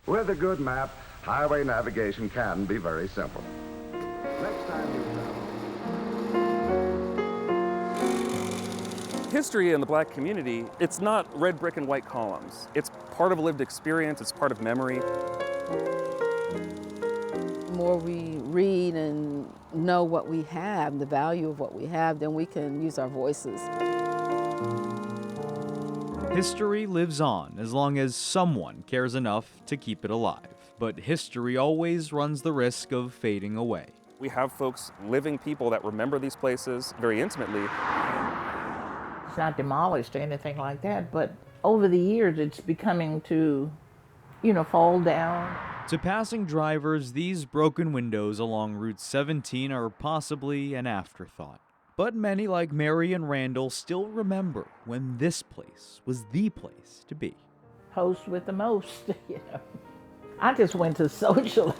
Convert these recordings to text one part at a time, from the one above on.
With a good map, highway navigation can be very simple. Next time you travel. History in the Black community, it's not red brick and white columns. It's part of lived experience, it's part of memory. The more we read and know what we have, the value of what we have, then we can use our voices. History lives on as long as someone cares enough to keep it alive. But history always runs the risk of fading away. We have folks, living people that remember these places very intimately. It's not demolished or anything like that, but over the years it's becoming to, fall down. To passing drivers, these broken windows along Route 17 are possibly an afterthought. But many, like Mary and Randall, still remember when this place was the place to be. Host with the most, I just went to socialize,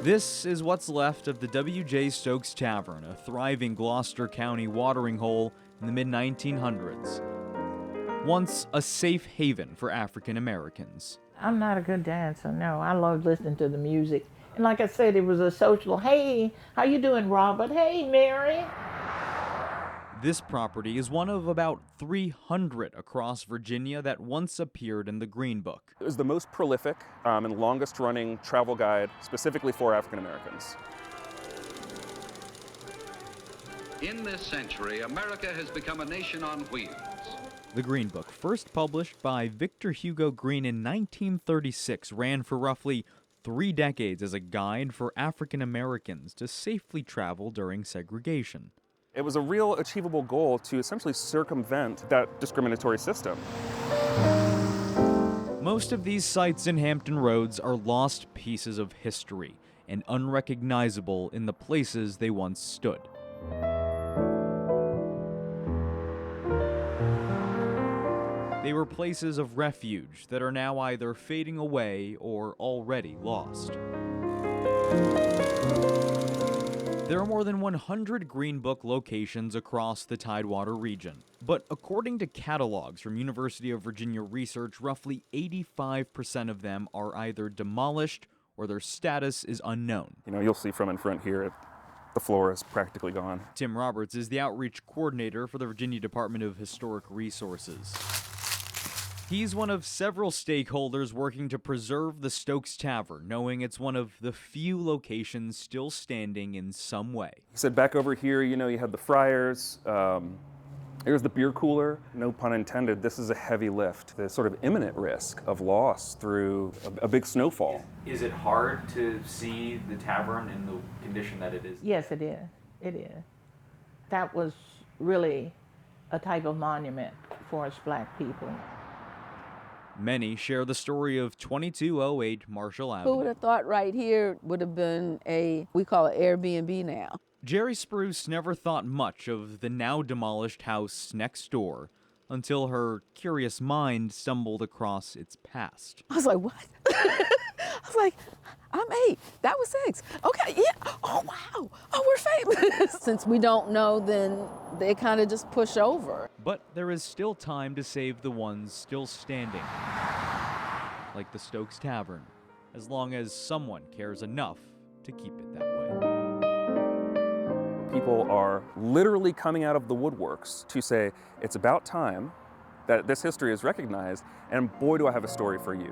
This is what's left of the W.J. Stokes Tavern, a thriving Gloucester County watering hole in the mid-1900s. Once a safe haven for African Americans. I'm not a good dancer, no. I love listening to the music. And like I said, it was a social, hey, how you doing, Robert? Hey, Mary. This property is one of about 300 across Virginia that once appeared in the Green Book. It was the most prolific and longest running travel guide specifically for African Americans. In this century, America has become a nation on wheels. The Green Book, first published by Victor Hugo Green in 1936, ran for roughly 3 decades as a guide for African Americans to safely travel during segregation. It was a real achievable goal to essentially circumvent that discriminatory system. Most of these sites in Hampton Roads are lost pieces of history and unrecognizable in the places they once stood. They were places of refuge that are now either fading away or already lost. There are more than 100 Green Book locations across the Tidewater region, but according to catalogs from University of Virginia research, roughly 85% of them are either demolished or their status is unknown. You'll see from in front here, the floor is practically gone. Tim Roberts is the outreach coordinator for the Virginia Department of Historic Resources. He's one of several stakeholders working to preserve the Stokes Tavern, knowing it's one of the few locations still standing in some way. He said back over here, you had the Friars, here's the beer cooler. No pun intended, this is a heavy lift. The sort of imminent risk of loss through a big snowfall. Is it hard to see the tavern in the condition that it is? Yes, it is. It is. That was really a type of monument for us Black people. Many share the story of 2208 Marshall Avenue. Who would have thought right here would have been we call it Airbnb now. Jerry Spruce never thought much of the now demolished house next door until her curious mind stumbled across its past. I was like, what? I was like, I'm 8. That was 6. Okay, yeah. Oh, wow. Oh, we're famous. Since we don't know, then they kind of just push over. But there is still time to save the ones still standing, like the Stokes Tavern, as long as someone cares enough to keep it that way. People are literally coming out of the woodworks to say, it's about time that this history is recognized, and boy, do I have a story for you.